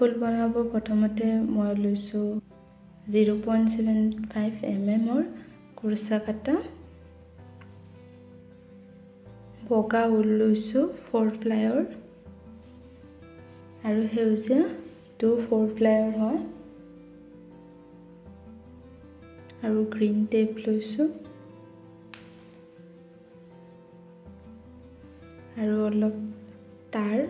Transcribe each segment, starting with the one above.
ফুল বনাব প্ৰথমতে মই লৈছোঁ 0.75 mm কুৰ্চা কাটা, বগা ঊল লৈছোঁ 4 প্লাইৰ আৰু সেউজীয়া 4 প্লাইৰ হয়, আৰু গ্ৰীণ টেপ লৈছোঁ আৰু অলপ তাৰ,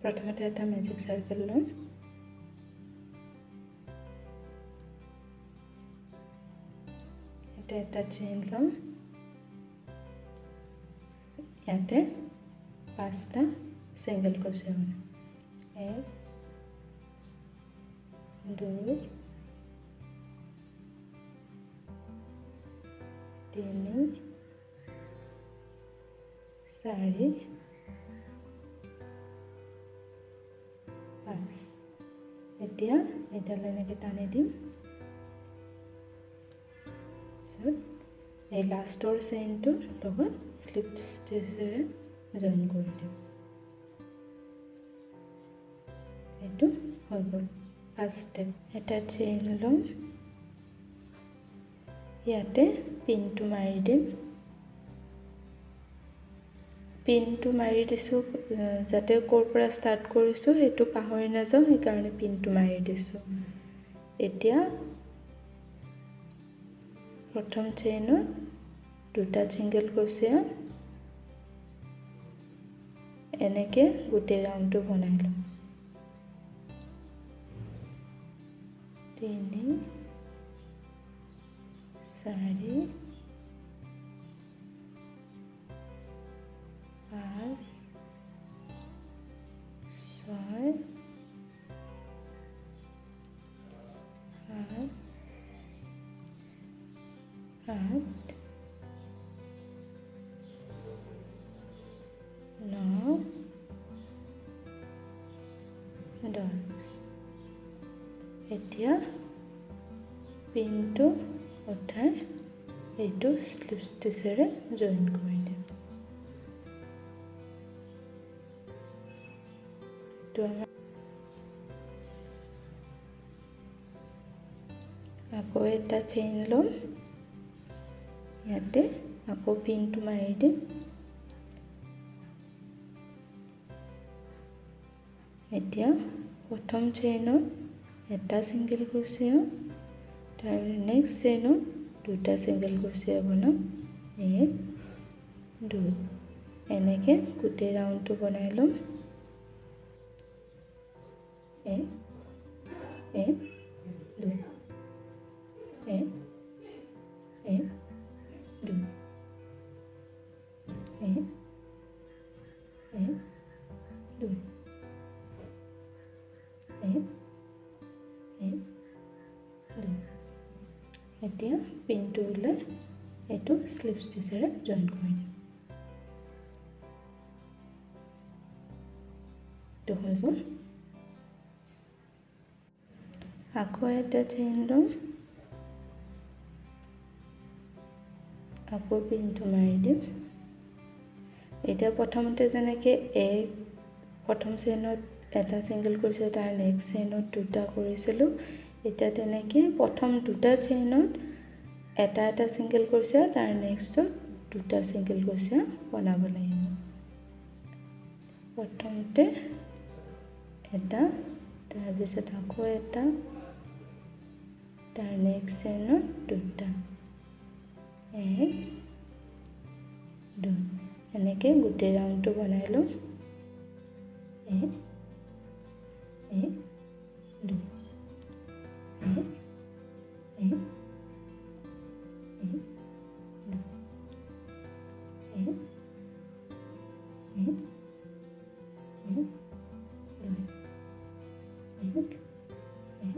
প্ৰথমতে এটা মেজিক সাৰ্কেল ল'ম, এটা চেইন ল'ম, ইয়াতে 5টা সিঙ্গেল ক্ৰোচেট বনাম, 1 2 3 4 5। এতিয়া এডাল এনেকৈ টানি দিম, এই লাষ্টৰ চেইনটোৰ লগত স্লিপ ষ্টিচেৰে জইন কৰি দিম। এইটো হৈ গ'ল ফাৰ্ষ্ট ষ্টেপ। এটা চেইন ল'ম, ইয়াতে পিনটো মাৰি দিম, পিনটো মাৰি দিছোঁ যাতে ক'ৰ পৰা ষ্টাৰ্ট কৰিছোঁ সেইটো পাহৰি নাযাওঁ, সেইকাৰণে পিনটো মাৰি দিছোঁ। এতিয়া প্ৰথম চেইনত 2টা ছিংগল ক্ৰোচেট, এনেকৈ গোটেই ৰাউণ্ডটো বনাই ল'ম। 3 4 5 6 7 8 9 10। এতিয়া পিনটো উঠাই এইটো স্লিপ ষ্টিচেৰে জইন কৰি দিম। আকৌ এটা চেইন ল'ম, ইয়াতে আকৌ পিনটো মাৰি দিম, এতিয়া প্ৰথম চেইনত এটা ছিংগল ক্ৰোচেট, তাৰ নেক্সট চেইনত 2টা ছিংগল ক্ৰোচেট বনাম, 1 2, এনেকৈ গোটেই ৰাউণ্ডটো বনাই ল'ম। 1 1 2 1 1 2 1 1 2 1 1 2। এতিয়া পিনটো ওলাই এইটো স্লিপ ষ্টিচেৰে জইন কৰি দিম। এইটো হৈ গ'ল। আকৌ এটা চেইন ল'ম, আকৌ পিনটো মাৰি দিম। এতিয়া প্ৰথমতে যেনেকৈ প্ৰথম চেইনত এটা ছিংগল ক্ৰোচেট, তাৰ নেক্সট চেইনত 2টা কৰিছিলোঁ, এতিয়া তেনেকৈ প্ৰথম 2টা চেইনত এটা ছিংগল ক্ৰোচেট, তাৰ নেক্সটত 2টা ছিংগল ক্ৰোচেট বনাব লাগিব। প্ৰথমতে এটা, তাৰপিছত আকৌ এটা, তাৰ নেক্সট চেইনত 2টা, 1 2, এনেকৈ গোটেই ৰাউণ্ডটো বনাই ল'ম। 1 1 2 1 1 1 2 1 1 1 2 1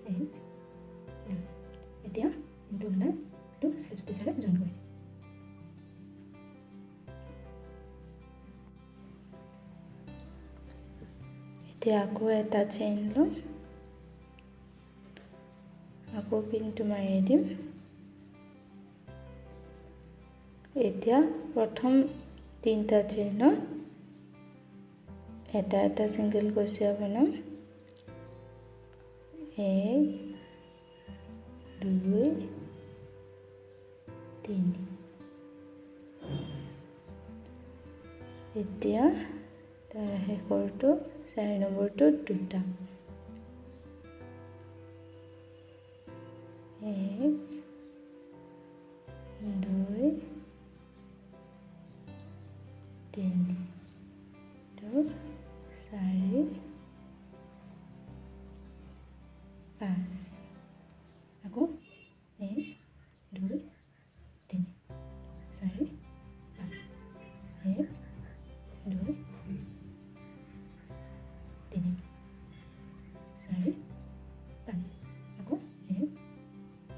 1 2। এতিয়া এইটো ওলাই এইটো স্লিপ ষ্টিচেৰে জইন কৰি দিম। এতিয়া আকৌ এটা চেইন ল'ম, আকৌ পিনটো মাৰি দিম। এতিয়া প্ৰথম তিনিটা চেইনত এটা সিঙ্গেল ক্ৰোচিয়া বনাম 1 2 3 এতিয়া তাৰ শেষৰটো 4 নম্বৰটো দুটা 1 2 3 তো 4 5 আকৌ 1 2 3 4 5 1 2 3 4 5 আকৌ 1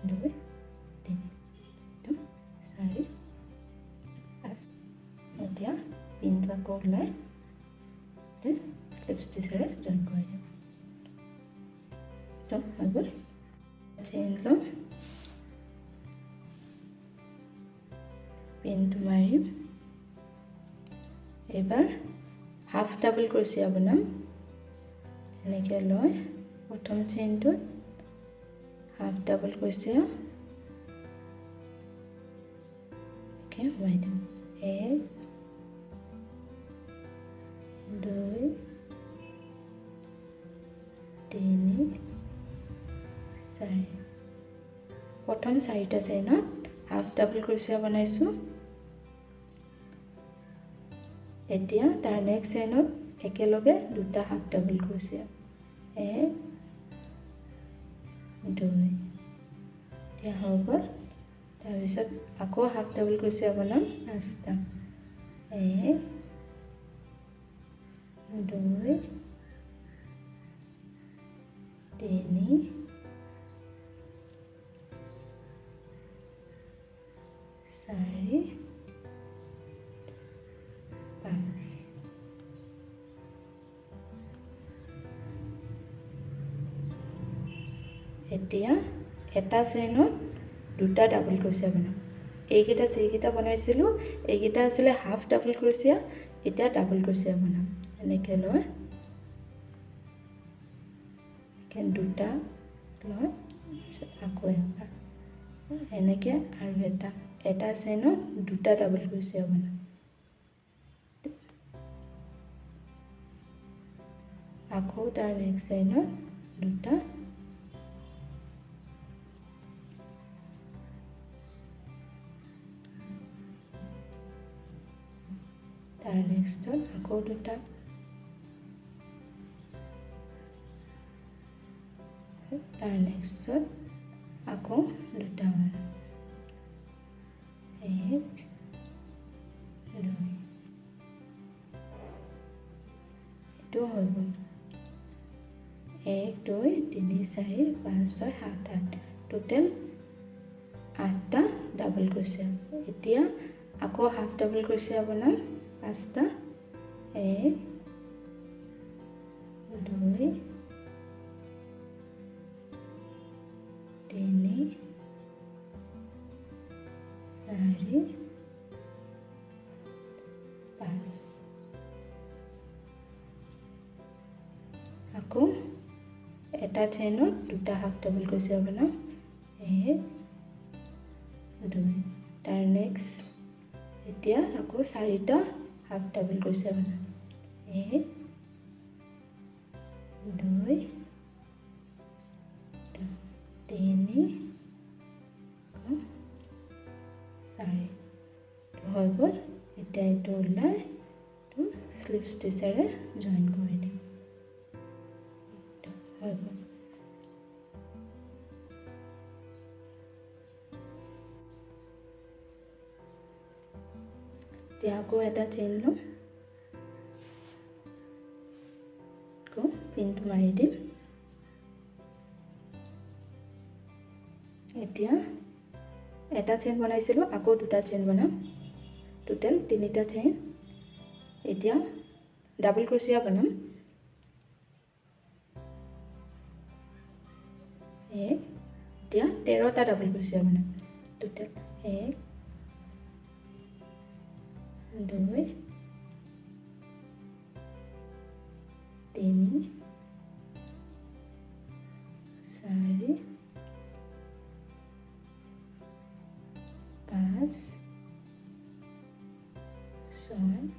2 3 তো 4 5 এতিয়া পিনটো আকৌ ওলাই স্লিপ ষ্টিচেৰে জইন কৰি দিম তো হৈ গ'ল চেইন ল'ম পিনটো মাৰিম এবাৰ হাফ ডাবল ক্ৰোচিয়া বনাম এনেকৈ লৈ প্ৰথম চেইনটোত হাফ ডাবল ক্ৰোচিয়া সোমাই দিম 1 2 3 4 প্ৰথম 4টা চেইনত হাফ ডাবল ক্ৰোচিয়া বনাইছোঁ এতিয়া তাৰ নেক্সট চেইনত একেলগে দুটা হাফ ডাবল ক্ৰোচিয়া 1 2 এতিয়া হৈ গ'ল তাৰপিছত আকৌ হাফ ডাবল ক্ৰোচিয়া বনাম 5টা 1 2 3 4 5 এতিয়া এটা চেইনত দুটা ডাবল ক্ৰোচিয়া বনাম এইকেইটা যেইকেইটা বনাইছিলোঁ এইকেইটা আছিলে হাফ ডাবল ক্ৰোচিয়া এতিয়া ডাবল ক্ৰোচিয়া বনাম এনেকৈ লৈ দুটা লৈ আকৌ এবাৰ এনেকৈ আৰু এটা চেইনত দুটা ডাবল ক্ৰোচিয়া বনাম আকৌ তাৰ নেক্সট চেইনত দুটা তাৰ নেক্সটত আকৌ দুটা তাৰ নেক্সটত আকৌ দুটা 1 2 এইটো হৈ গ'ল 1 2 3 4 5 6 7 8 টোটেল 8টা ডাবল ক্ৰোচিয়া এতিয়া আকৌ হাফ ডাবল ক্ৰোচিয়া বনাম 5টা 1 2 3 4 5 আকৌ এটা চেইনত দুটা হাফ ডাবল ক্ৰোচিয়া বনাম 1 2 তাৰ নেক্সট এতিয়া আকৌ 4টা হাফ ডাবল ক্ৰোচিয়া বনাম 1 2 3 4 হৈ গ'ল এতিয়া এইটো ওলাই স্লিপ ষ্টিচেৰে জইন কৰি দিম হৈ গ'ল এতিয়া আকৌ এটা চেইন ল'ম আকৌ পিনটো মাৰি দিম এতিয়া এটা চেইন বনাইছিলোঁ আকৌ দুটা চেইন বনাম টোটেল 3টা চেইন এতিয়া ডাবল ক্ৰোচিয়া বনাম 1 এতিয়া 13টা ডাবল ক্ৰোচিয়া বনাম টোটেল 1 2 3 4 5 6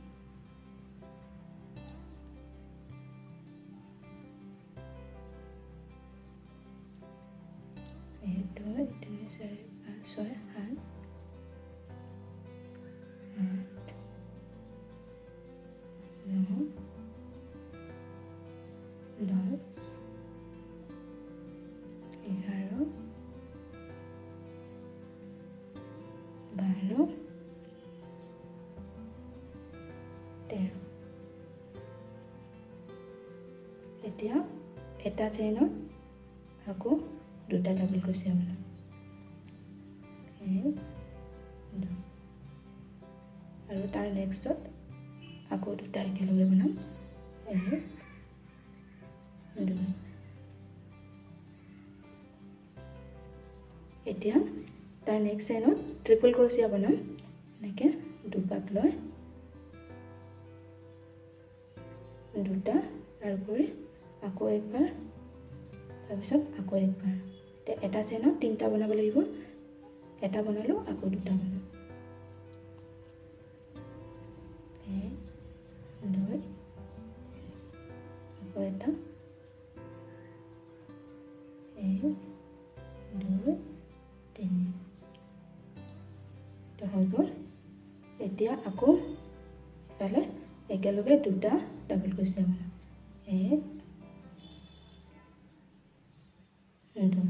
1 2 3 4 5 6 7 8 9 10 11 12 13 এতিয়া এটা চেইনত আকৌ দুটা ডাবল ক্ৰচিয়া বনাম 1 2 আৰু তাৰ নেক্সটত আকৌ দুটা একেলগে বনাম 1 2 এতিয়া তাৰ নেক্সট চেইনত ট্ৰিপল ক্ৰচিয়া বনাম এনেকৈ দুপাক লৈ দুটা তাৰোপৰি আকৌ একবাৰ তাৰপিছত আকৌ একবাৰ এতিয়া এটা চেইনত তিনিটা বনাব লাগিব এটা বনালোঁ আকৌ দুটা বনাম 1 2 আকৌ এটা 1 2 3 তো হৈ গ'ল এতিয়া আকৌ ইফালে একেলগে দুটা ডাবল ক্ৰচিয়া বনাম 1 2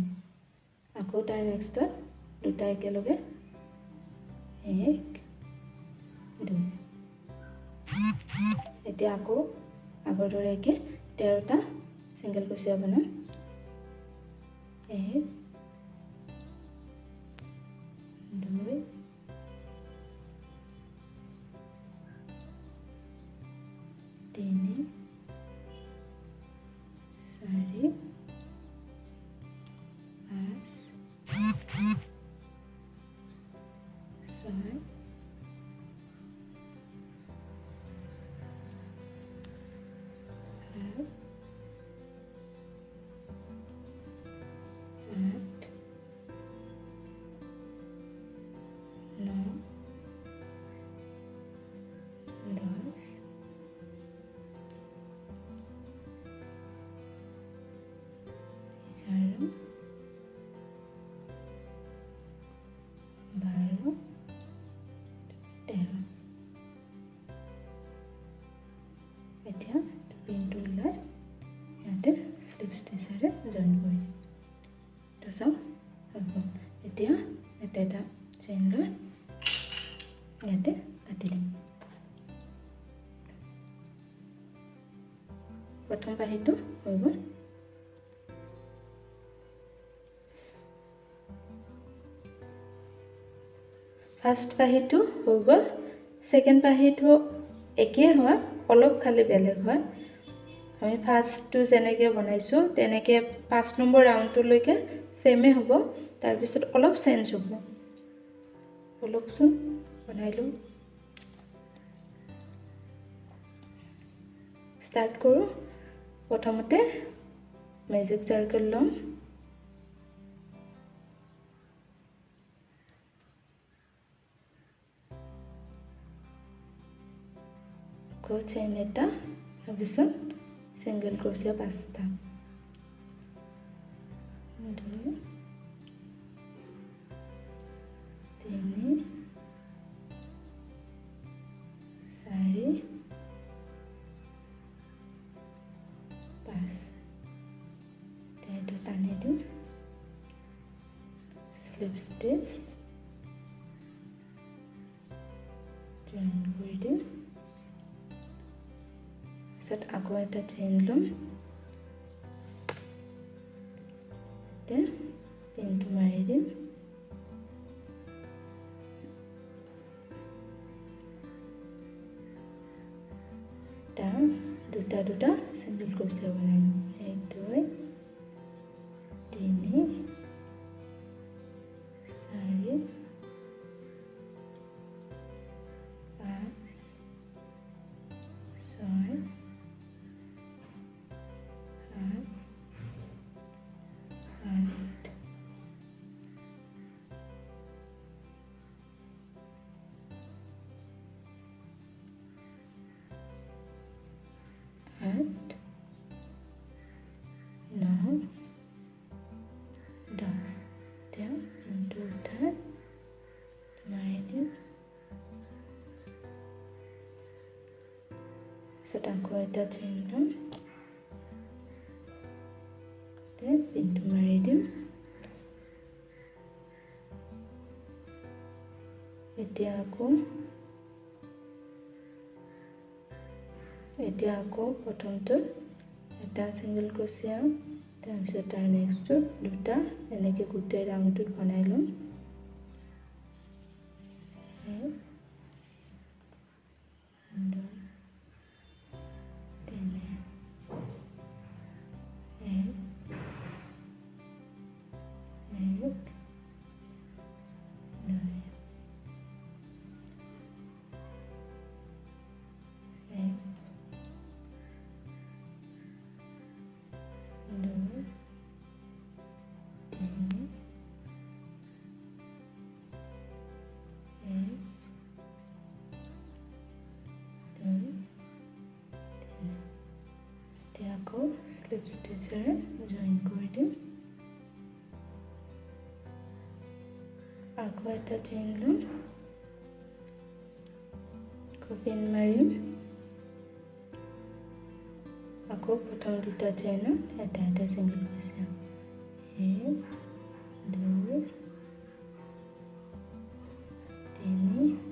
আকৌ তাৰ নেক্সটত দুটা একেলগে 1 2 এতিয়া আকৌ আগৰ দৰে একে 13টা সিঙ্গেল ক্ৰচিয়া বনাম 1 2 3 4 5 6 এতিয়া পিনটো ওলাই ইয়াতে স্লিপ ষ্টিচেৰে জইন কৰি তো চাওঁ হ'ব এতিয়া এটা এটা চেইন লৈ ইয়াতে কাটি দিম প্ৰথম পাহিটো হৈ গ'ল ফাৰ্ষ্ট পাহিটো হৈ গ'ল সেকেন্ড পাহিটো একেই হয় অলপ খালি বেলেগ হয় আমি ফাৰ্ষ্টটো যেনেকৈ বনাইছোঁ তেনেকৈ 5 নম্বৰ ৰাউণ্ডটোলৈকে সেমে হ'ব তাৰ পিছত অলপ চেঞ্জ হ'ব বলকচোন বনাইলো ষ্টাৰ্ট কৰোঁ প্ৰথমতে মেজিক সাৰ্কেল লম চেইন এটা তাৰপিছত সিঙ্গেল ক্ৰচিয়া 5টা 2 3 4 5 এইটো টানি দিম স্লিপ ষ্টিচ জইন কৰি দিম পিছত আকৌ এটা চেইন লম পিনটো মাৰি দিম তাৰ দুটা দুটা সিঙ্গেল ক্ৰচিয়া বনাই লম 1 2 3 4 5 8, 9, 10 এতিয়া পিনটো উঠাই মাৰি দিম পিছত আকৌ এটা চেইন ল'ম পিনটো মাৰি দিম এতিয়া আকৌ প্ৰথমটোত এটা সিঙ্গল ক্ৰোচিয়া তাৰপিছত তাৰ নেক্সটটোত দুটা এনেকৈ গোটেই ৰাউণ্ডটোত বনাই ল'ম আকৌ স্লিপ ষ্টিচেৰে জইন কৰি দিম আকৌ এটা চেইন ল'ম আকৌ পিন মাৰিম আকৌ প্ৰথম দুটা চেইনত এটা সিঙ্গল ক্ৰোচিয়া 1 2 3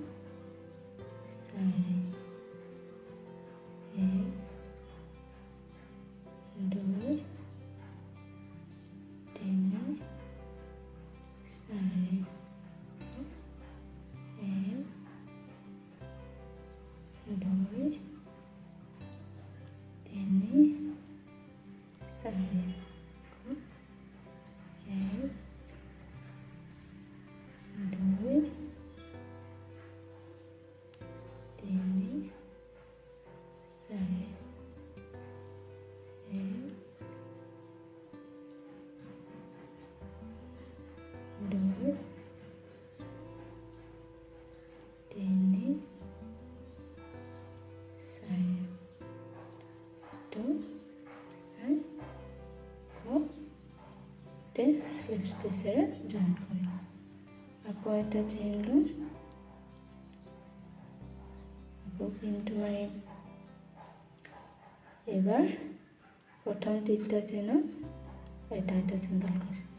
4 স্লিপ ষ্টিচেৰে জইন কৰিম আকৌ এটা চেইন ল'ম আকৌ পিনটো মাৰিম এবাৰ প্ৰথম তিনিটা চেইনত এটা সিঙ্গল ক্ৰোচিয়া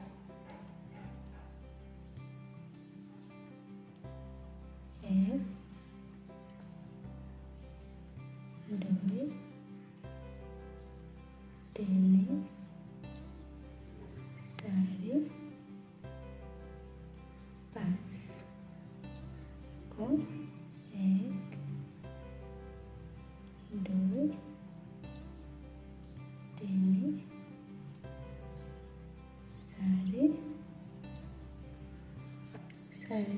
1 2 3 4 5 আকৌ 1 2 3 4 5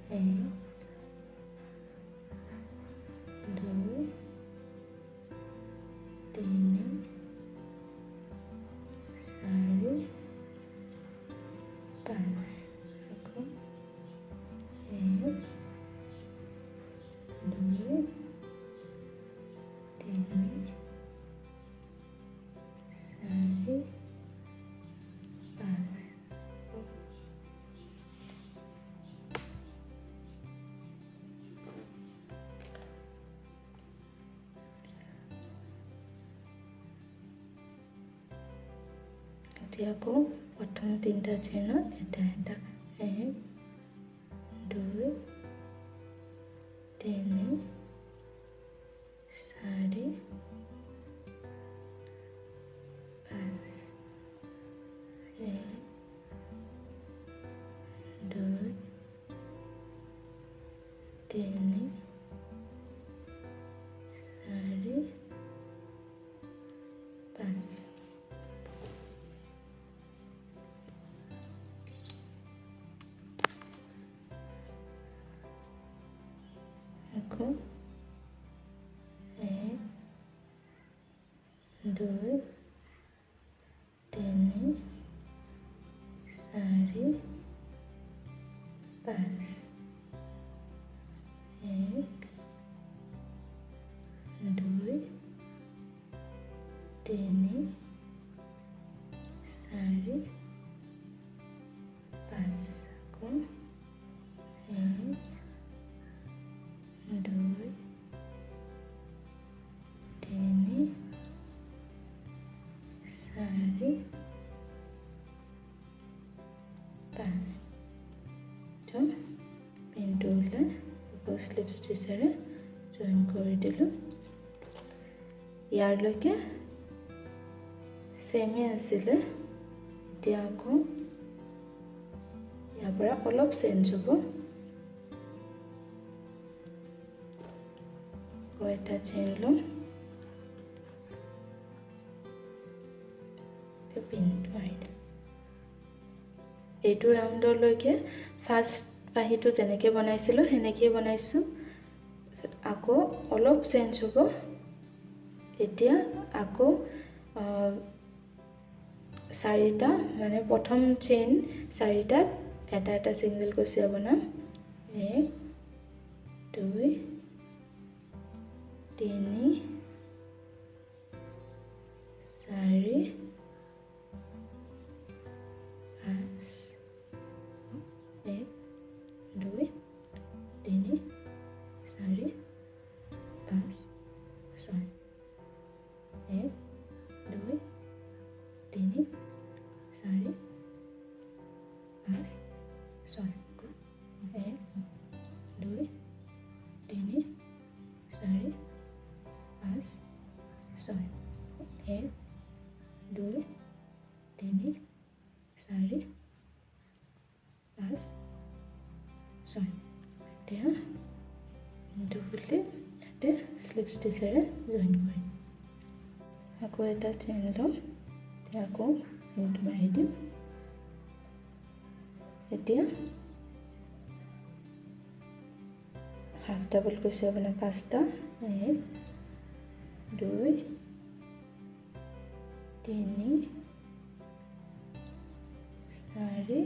1 2 3 4 5 আকৌ 1 2 3 4 5 এতিয়া আকৌ প্ৰথম তিনিটা চেইনত এটা 1 2 3 4 5 1 2 3 4 5 আকৌ 1 2 3 4 5 1 আকৌ স্লিপ ষ্টিচেৰে জইন কৰি দিলোঁ। ইয়াৰলৈকে চেমে আছিলে, এতিয়া আকৌ ইয়াৰ পৰা অলপ চেঞ্জ হ'ব। আকৌ এটা চেইন ল'ম, পিনটো মাৰি দিম। এইটো ৰাউণ্ডলৈকে ফাৰ্ষ্ট পাহিটো যেনেকৈ বনাইছিলোঁ সেনেকৈয়ে বনাইছোঁ। আকৌ অলপ চেঞ্জ হ'ব। এতিয়া আকৌ চাৰিটা মানে প্ৰথম চেইন চাৰিটাত এটা এটা ছিংগল ক্ৰচিয়া বনাম। 1 2 3 4 5 1 2 3 4 5 6 1 2 3 4 5 6 1 2 3 4 5 6 1 2 3 4 5 6। এতিয়া ইনটো খুলি ইয়াতে স্লিপ ষ্টিচেৰে জইন কৰিম। আকৌ এটা চেইন ল'ম, এতিয়া আকৌ ইনটো মাৰি দিম। এতিয়া হাফ ডাবল ক্ৰচিয়া বনাম 5টা। 1 2 3 4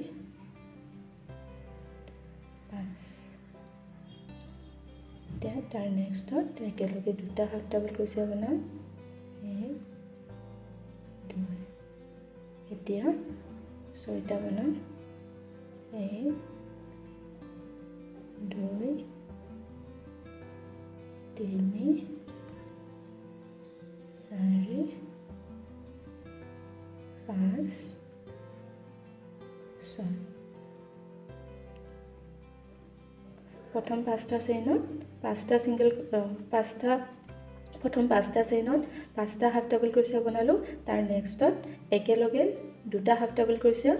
5। এতিয়া তাৰ নেক্সটত একেলগে দুটা হাফ ডাবল ক্ৰচিয়া বনাম। 1 2। এতিয়া 6টা বনাম। 1 2 3 4 5 6। প্ৰথম 5টা চেইনত 5টা চেইনত 5টা হাফ ডাবল ক্ৰচিয়া বনালোঁ। তাৰ নেক্সটত একেলগে দুটা হাফ ডাবল ক্ৰচিয়া,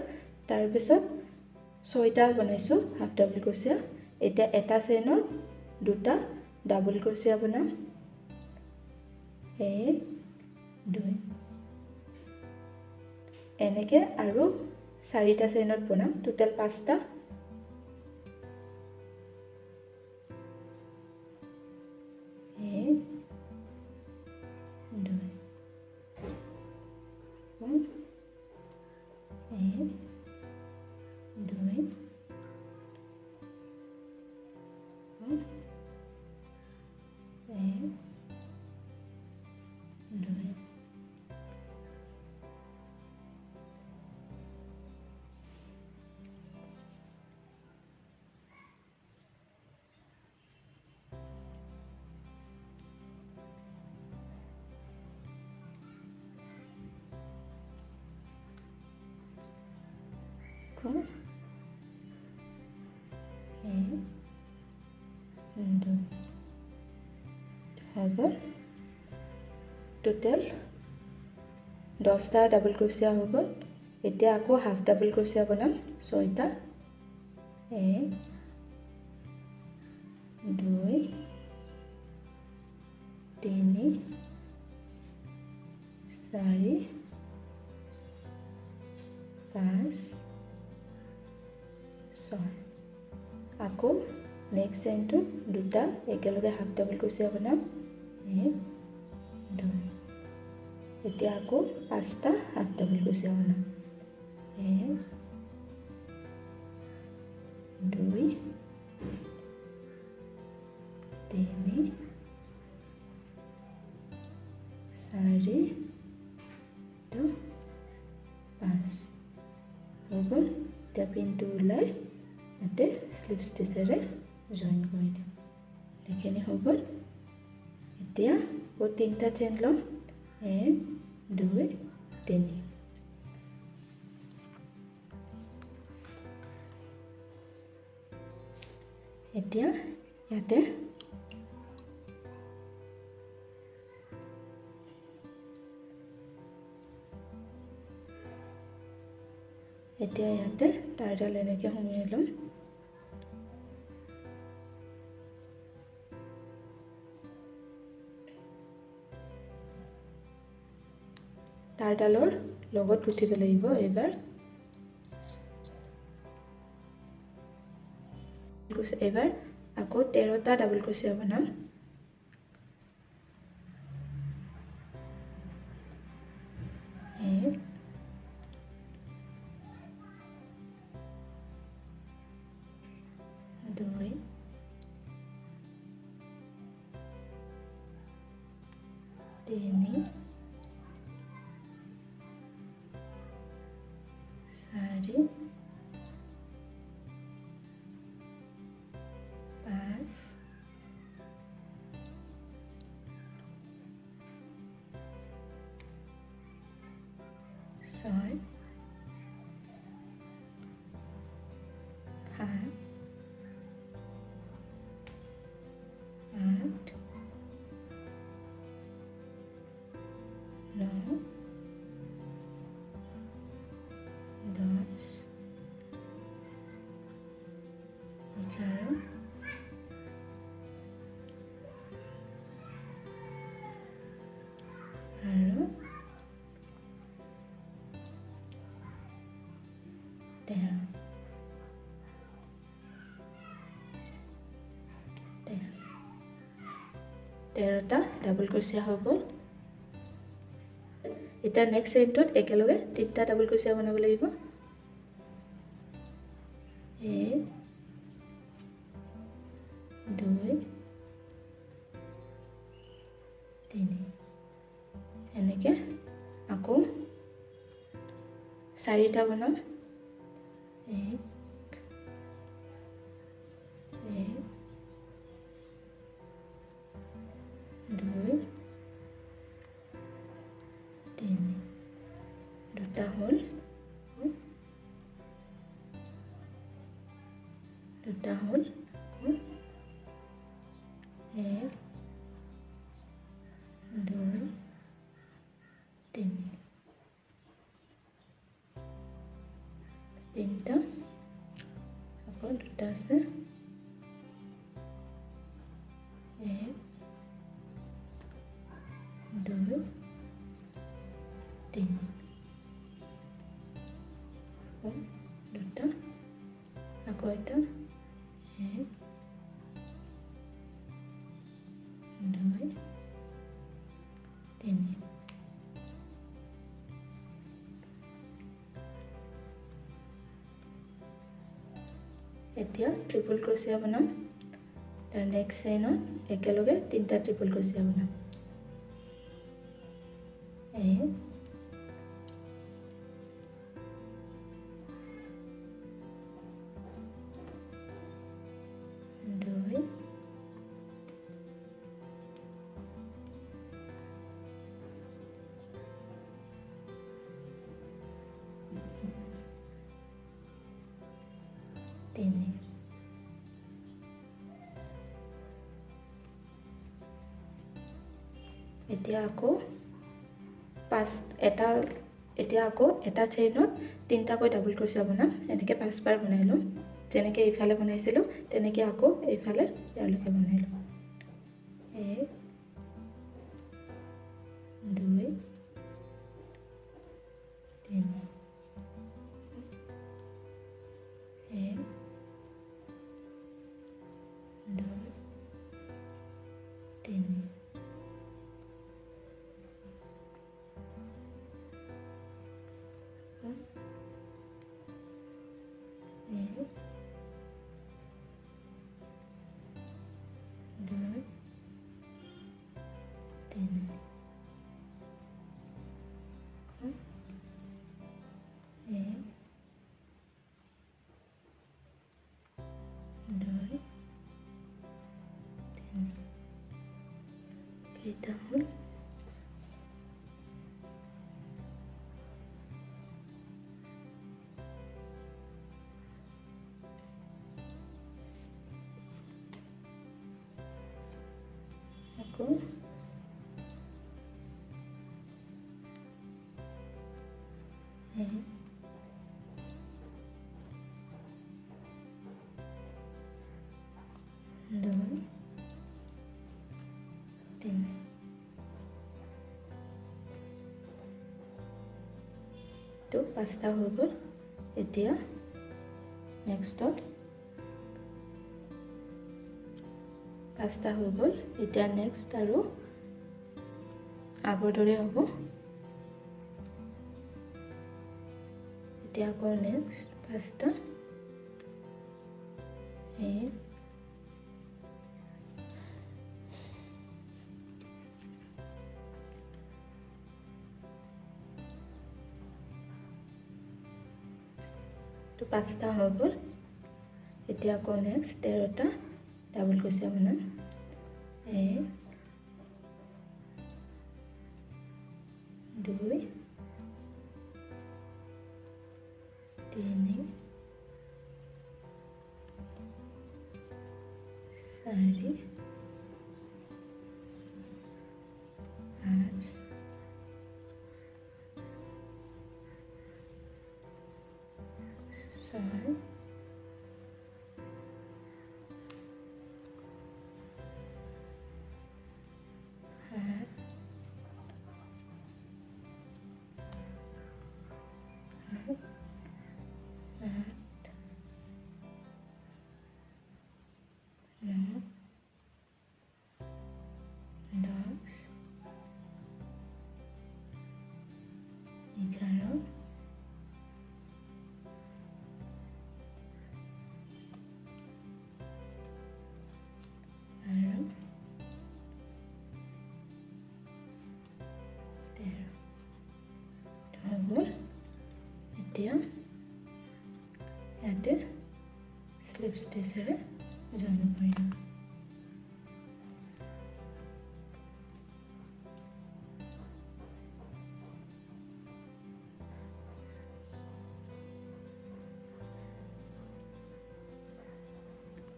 তাৰপিছত 6টা বনাইছোঁ হাফ ডাবল ক্ৰচিয়া। এতিয়া এটা চেইনত দুটা ডাবল ক্ৰচিয়া বনাম। 1 2। এনেকৈ আৰু 4টা চেইনত বনাম, টোটেল 5টা। 1 2 1 2 1 2। হৈ গ'ল। টোটেল 10টা ডাবল ক্ৰচিয়া হৈ গ'ল। এতিয়া আকৌ হাফ ডাবল ক্ৰচিয়া বনাম 6টা। 1 2 3 4 5 6। আকৌ নেক্সট চেইনটোত দুটা একেলগে হাফ ডাবল ক্ৰচিয়া বনাম। 1 2। এতিয়া আকৌ 5টা হাফ ডাবল ক্ৰচিয়া বনাম। 1 2 3 4 5 হৈ গ'ল। এতিয়া পিনটো ওলাই ইয়াতে স্লিপ ষ্টিচেৰে জইন কৰি দিম। এইখিনি হৈ গ'ল। এতিয়া আকৌ 3টা চেইন ল'ম। 1 2 3। এতিয়া ইয়াতে এতিয়া ইয়াতে তাঁৰডাল এনেকৈ সুমুৱাই ল'ম। তাঁৰডালৰ লগত গুঠিব লাগিব এইবাৰ। এইবাৰ আকৌ 13টা ডাবল ক্ৰচিয়া বনাম। এক, দুই, তিনি, চাৰি, পাঁচ, ছয়, সাত, আঠ, ন, 10, 11, 12, 13, 13টা ডাবল ক্ৰচিয়া হৈ গ'ল। এতিয়া নেক্সট চেইনটোত একেলগে 3টা ডাবল ক্ৰচিয়া বনাব লাগিব। এক, দুই, তিনি, এনেকৈ আকৌ 4টা বনাম। এক, দুই, তিনি, 2টা হ'ল, 2টা হ'ল। এক, দুই, তিনি, 3টা, আকৌ 2টা আছে। এক, দুই, তিনি, আকৌ 2টা, আকৌ এটা। এক, দুই, তিনি, এতিয়া ট্ৰিপল ক্ৰচিয়া বনাম। তাৰ নেক্সট চেইনত একেলগে 3টা ট্ৰিপল ক্ৰচিয়া বনাম। এক, দুই, তিনি, এতিয়া আকৌ এটা চেইনত 3টাকৈ ডাবল ক্ৰচিয়া বনাম। এনেকৈ 5বাৰ বনাই ল'ম। যেনেকৈ এইফালে বনাইছিলোঁ তেনেকৈ আকৌ এইফালে ইয়ালৈকে বনাই ল'ম। এক, দুই, তিনি, এক, দুই, তিনি, এক, দুই, তিনি, এক, দুই, তিনি, কেইটা হ'ল? আকৌ দুই তিনি তো 5টা হৈ গ'ল এতিয়া নেক্সটত 5টা হৈ গ'ল এতিয়া নেক্সট আৰু আগৰ দৰে হ'ব এতিয়া আকৌ নেক্সট 5টা তো 5টা হৈ গ'ল এতিয়া আকৌ নেক্সট 13টা ডাবল ক্ৰচিয়া বনাম 1 2 3 4 5 6 এতিয়া ইয়াতে স্লিপ ষ্টিচেৰে জইন কৰিম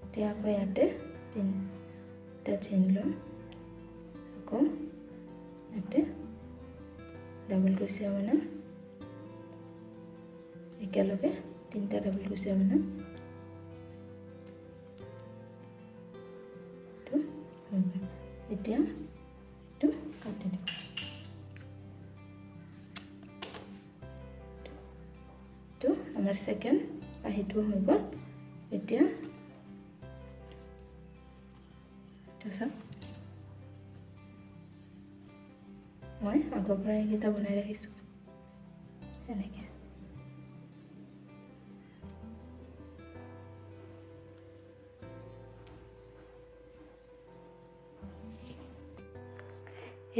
এতিয়া আকৌ ইয়াতে 3টা চেইন ল'ম আকৌ ইয়াতে ডাবল ক্ৰচিয়া বনাম একেলগে 3টা ডাবল ক্ৰচিয়া বনাম তো এতিয়া এইটো কাটি দিম তো আমাৰ সেকেন্ড পাহিটো হৈ গ'ল এতিয়া তো চাওক মই আগৰ পৰা এইকেইটা বনাই ৰাখিছোঁ এনেকৈ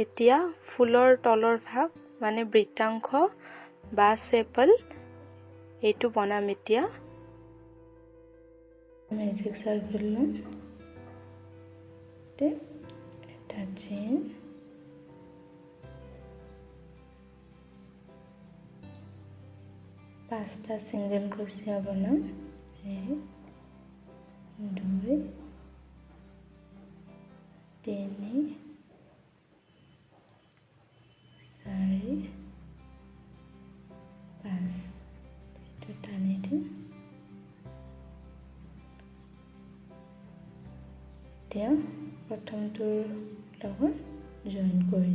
এতিয়া ফুলৰ তলৰ ভাগ মানে বৃত্তাংশ বা চেপল এইটো বনাম এতিয়া মেজিক সাৰ্কেল ল'ম এটা চেইন পাঁচটা সিঙ্গেল ক্ৰচিয়া বনাম 1 2 3 4 5 এইটো টানি দিম এতিয়া প্ৰথমটোৰ লগত জইন কৰি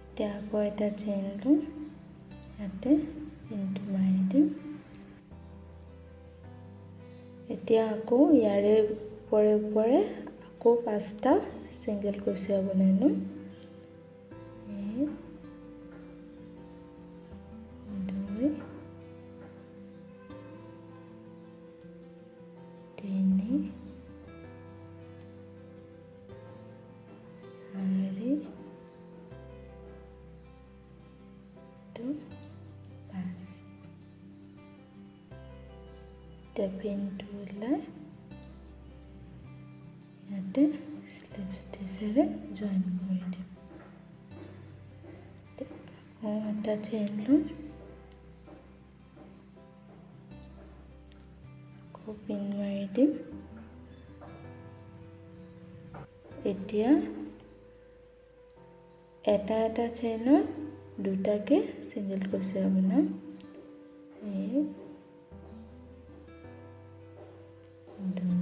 এতিয়া আকৌ এটা চেইন ল'ম ইয়াতে পিনটো মাৰি দিম এতিয়া আকৌ ইয়াৰে ওপৰে ওপৰে আকৌ 5টা সিঙ্গেল ক্ৰচিয়া বনাই ল'ম 1 2 3 4 পিনটো ওলাই ইয়াতে স্লিপ ষ্টিচেৰে জইন কৰি দিম। আকৌ এটা চেইন ল'ম, আকৌ পিন মাৰি দিম। এতিয়া এটা চেইনত দুটাকে ছিংগল ক্ৰচেট বনাম। এক, দুই,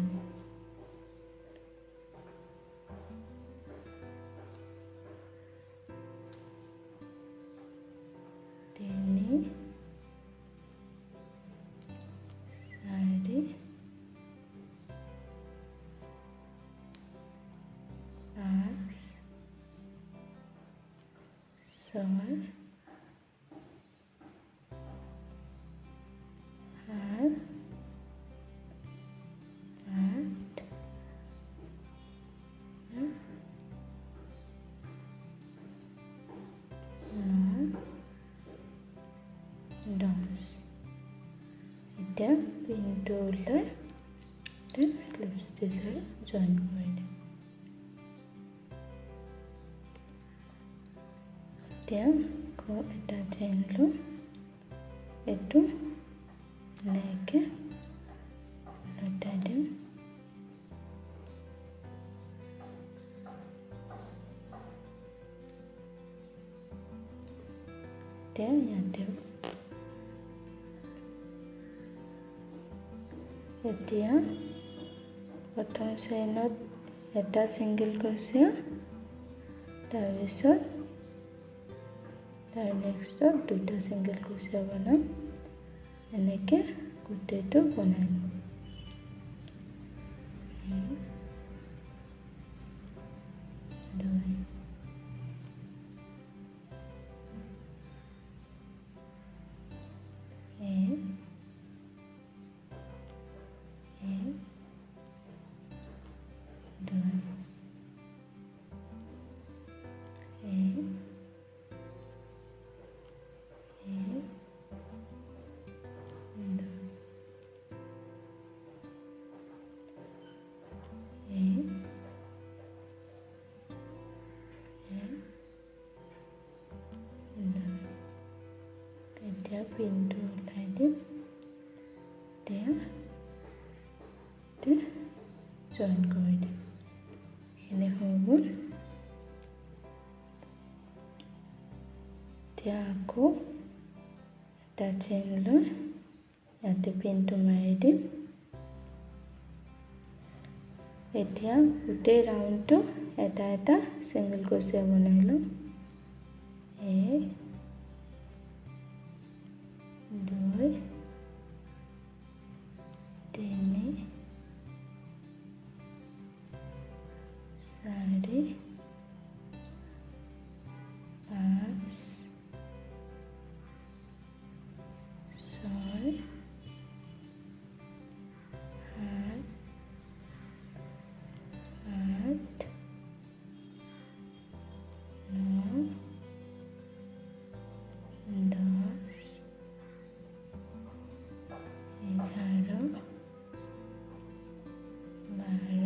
তিনি, চাৰি, পাঁচ, ছয়, সাত, আঠ, ন, 10। এতিয়া পিনটো ওলাই স্লিপ ষ্টিচেৰে জইন কৰি দিম। এতিয়া আকৌ এটা চেইন ল'ম, এইটো এনেকৈ লটাই দিম। এতিয়া ইয়াতে এতিয়া প্ৰথম চেইনত এটা ছিংগল ক্ৰচেট, তাৰপিছত তাৰ নেক্সটত দুটা ছিংগল ক্ৰচেট বনাম। এনেকৈ গোটেইটো বনাই লম। দুই, এক, দুই, এতিয়া পিনটো ওলাই দিম। এতিয়া জইন কৰি দিম। এইখিনি হৈ গ'ল। এতিয়া আকৌ এটা চেইন লৈ ইয়াতে পিনটো মাৰি দিম। এতিয়া গোটেই ৰাউণ্ডটো এটা ছিংগল ক্ৰচেট বনাই ল'ম। এক, দুই, তিনি, চাৰি, পাঁচ, ছয়, সাত, আঠ, ন, 10, 11, 12,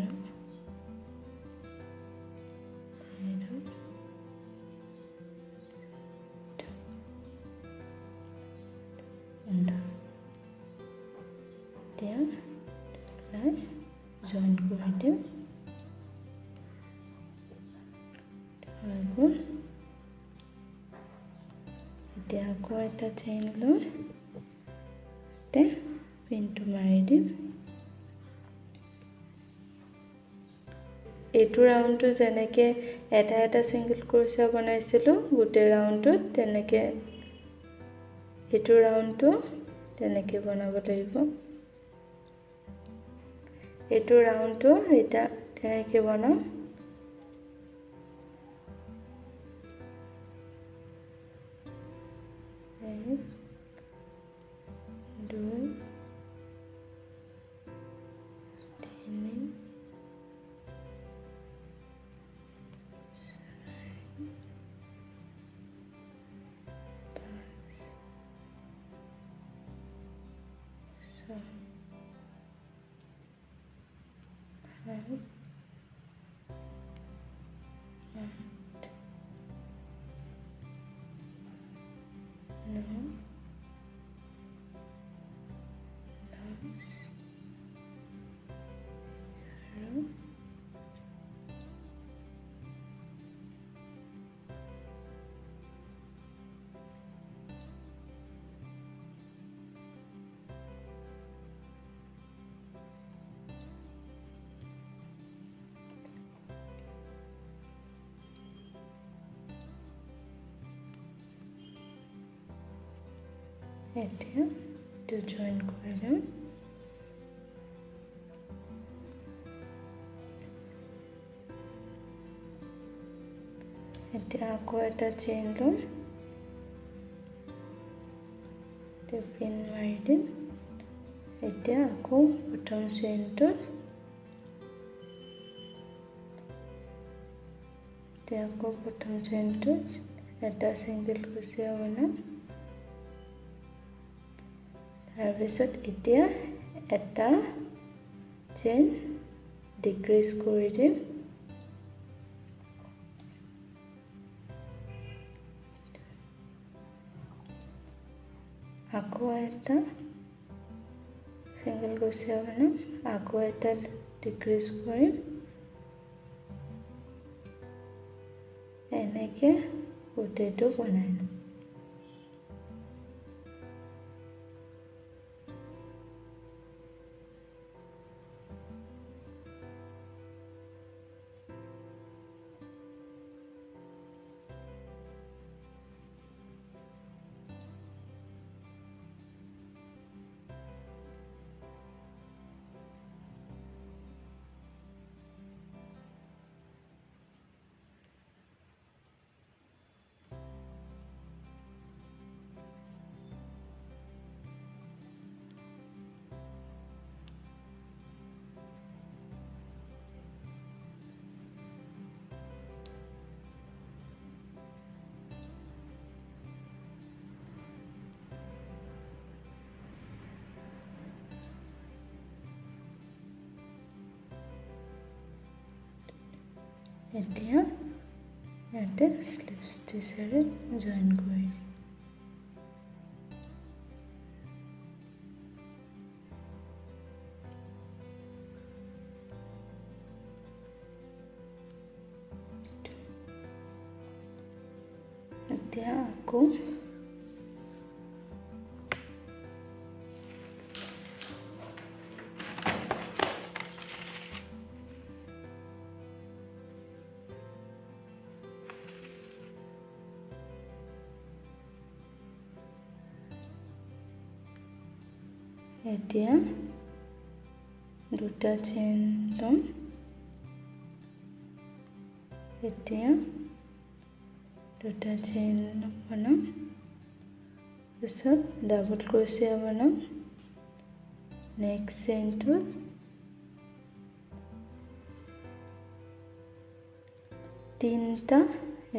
13, 14। এতিয়া জইন কৰি দিম। হৈ গ'ল। এতিয়া আকৌ এটা চেইন লৈ পিনটো মাৰি দিম। এইটো ৰাউণ্ডটো যেনেকৈ এটা ছিংগল ক্ৰচেট বনাইছিলোঁ গোটেই ৰাউণ্ডটোত, তেনেকৈ এইটো ৰাউণ্ডটো তেনেকৈ বনাব লাগিব। এইটো ৰাউণ্ডটো এতিয়া তেনেকৈ বনাম। এক, দুই, তিনি, ছয়, সাত, এতিয়া এইটো জইন কৰি ল'ম। এতিয়া আকৌ এটা চেইন ল'ম, পিন মাৰি দিম। এতিয়া আকৌ প্ৰথম চেইনটোত এটা ছিংগল ক্ৰোচিয়া বনাম। তাৰপিছত এতিয়া এটা চেইন ডিক্ৰিজ কৰি দিম। আকৌ এটা ছিংগল ক্ৰোচিয়া বনাম, আকৌ এটা ডিক্ৰিজ কৰিম। এনেকৈ গোটেইটো বনাই ল'ম। এতিয়া ইয়াতে স্লিপ ষ্টিচেৰে জইন কৰি দিম। এতিয়া আকৌ এতিয়া দুটা চেইন ল'ম। এতিয়া দুটা চেইন বনাম, পিছত ডাবল ক্ৰোচিয়া বনাম। নেক্সট চেইনটোত তিনিটা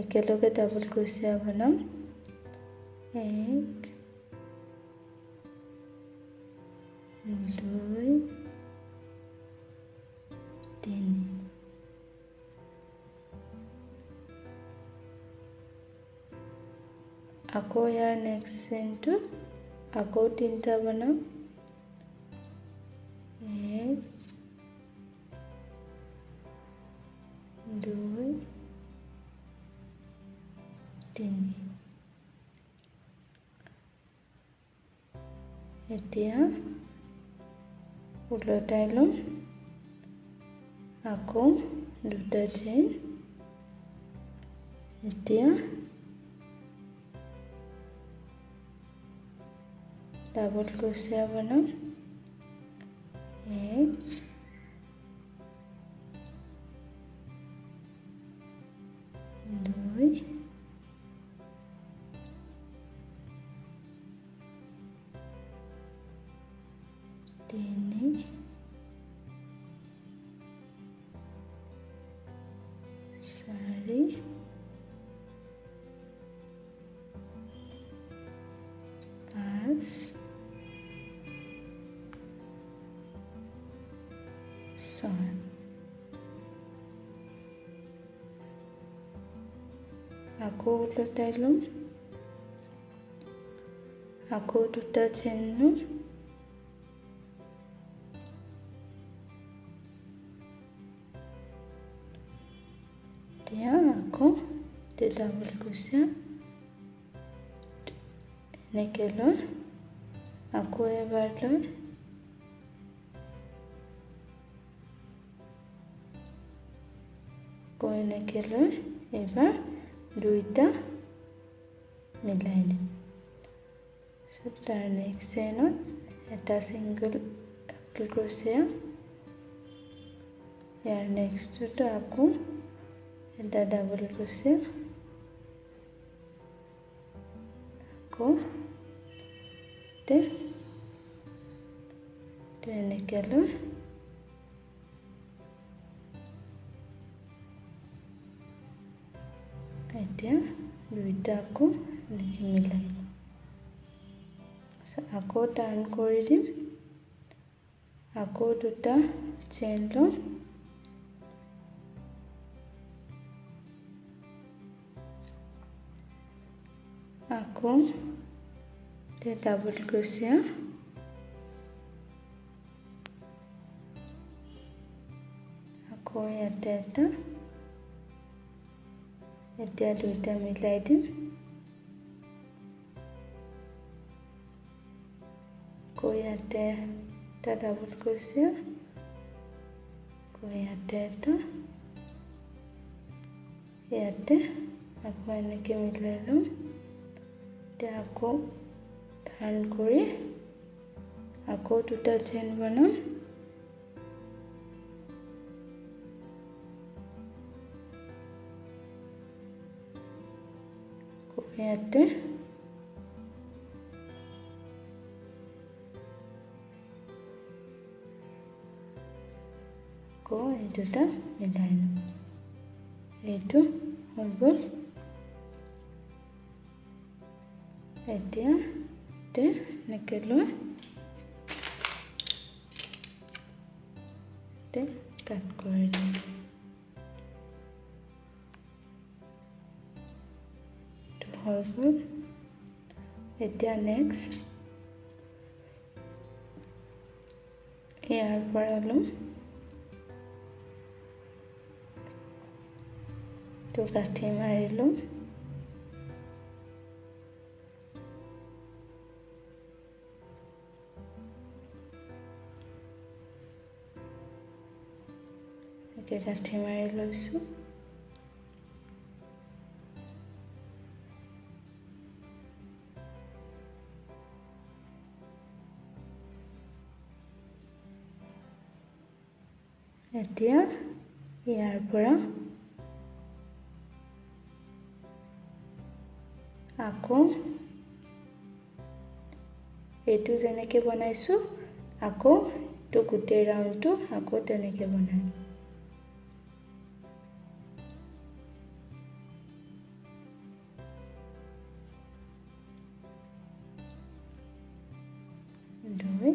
একেলগে ডাবল ক্ৰোচিয়া বনাম। 1 2 3 আকৌ ইয়াৰ নেক্সট চেইনটোত আকৌ তিনিটা বনাম। 1 2 3 এতিয়া উলটাই ল'ম, আকৌ দুটা চেইন। এতিয়া ডাবল ক্ৰোচিয়া বনাম। 1 2 3 4 5 6 আকৌ উলটাই ল'ম, আকৌ দুটা চেইন ল'ম। এতিয়া আকৌ ডাবল ক্ৰোচিয়া এনেকৈ লৈ আকৌ এবাৰ লৈ আকৌ এনেকৈ লৈ এবাৰ দুইটা মিলাই দিম। তাৰ নেক্সট চেইনত এটা ছিংগল ডাবল ক্ৰচিয়া, ইয়াৰ নেক্সটটো আকৌ এটা ডাবল ক্ৰচিয়া, আকৌ এনেকৈ লৈ এতিয়া দুইটা আকৌ এনেকৈ মিলাই আকৌ টাৰ্ণ কৰি দিম, আকৌ দুটা চেইন ল'ম, আকৌ ডাবল ক্ৰচিয়া, আকৌ ইয়াতে এটা, এতিয়া দুইটা মিলাই দিম, আকৌ ইয়াতে এটা ডাবল ক্ৰচিয়া, আকৌ ইয়াতে এটা, ইয়াতে আকৌ এনেকৈ মিলাই ল'ম, এতিয়া আকৌ টাৰ্ণ কৰি আকৌ দুটা চেইন বনাম, আকৌ ইয়াতে আকৌ এই দুটা মিলাই ল'ম, এইটো হৈ গ'ল। এতিয়া এনেকৈ লৈ কাট কৰি দিম, হৈ গ'ল। এতিয়া নেক্সট ইয়াৰ পৰা ল'ম, গাঁঠি মাৰি ল'ম, গাঁঠি মাৰি লৈছোঁ, এতিয়া ইয়াৰ পৰা আকৌ এইটো যেনেকৈ বনাইছোঁ আকৌ এইটো গোটেই ৰাউণ্ডটো আকৌ তেনেকৈ বনাম, দুই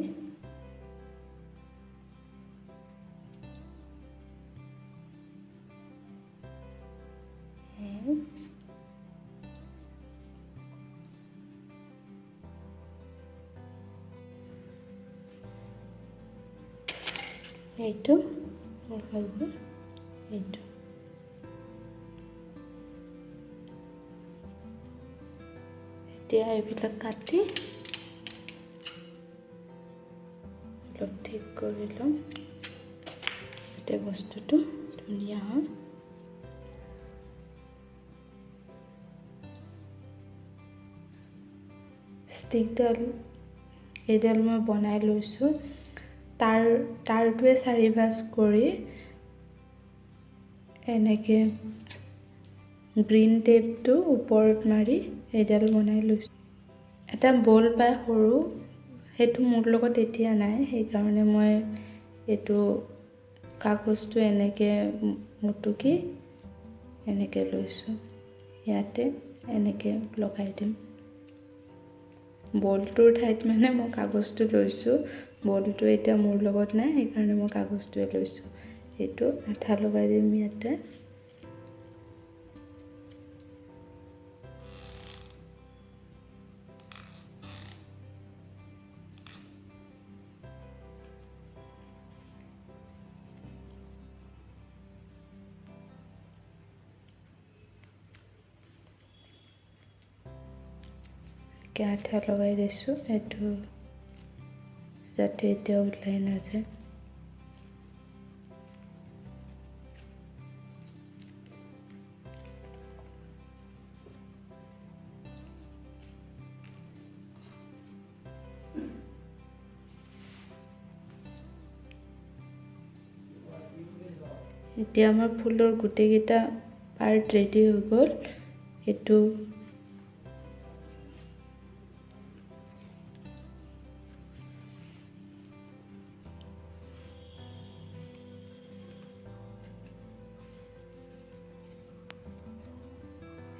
এইটো হৈ গ'ল, এইটো এতিয়া এইবিলাক কাটি অলপ ঠিক কৰি ল'ম, যাতে বস্তুটো ধুনীয়া হয়। ষ্টিকডাল এইডাল মই বনাই লৈছোঁ, তাৰটোৱে 4 ভাঁজ কৰি এনেকৈ গ্ৰীণ টেপটো ওপৰত মাৰি এইডাল বনাই লৈছোঁ। এটা বল পাই সৰু, সেইটো মোৰ লগত এতিয়া নাই, সেইকাৰণে মই এইটো কাগজটো এনেকৈ মুটুকি এনেকৈ লৈছোঁ, ইয়াতে এনেকৈ লগাই দিম। বলটোৰ ঠাইত মানে মই কাগজটো লৈছোঁ, বলটো এতিয়া মোৰ লগত নাই, সেইকাৰণে মই কাগজটোৱে লৈছোঁ। এইটো আঠা লগাই দিম ইয়াতে, আঠা লগাই দিছোঁ, এইটো যাতে এতিয়া ওলাই নাযায়। এতিয়া আমাৰ ফুলৰ গোটেইকেইটা পাৰ্ট ৰেডি হৈ গ'ল।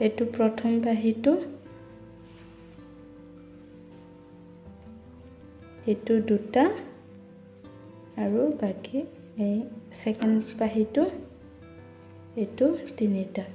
এইটো প্ৰথম পাহিটো, এইটো দুটা আৰু বাকী এই ছেকেণ্ড পাহিটো, এইটো তিনিটা।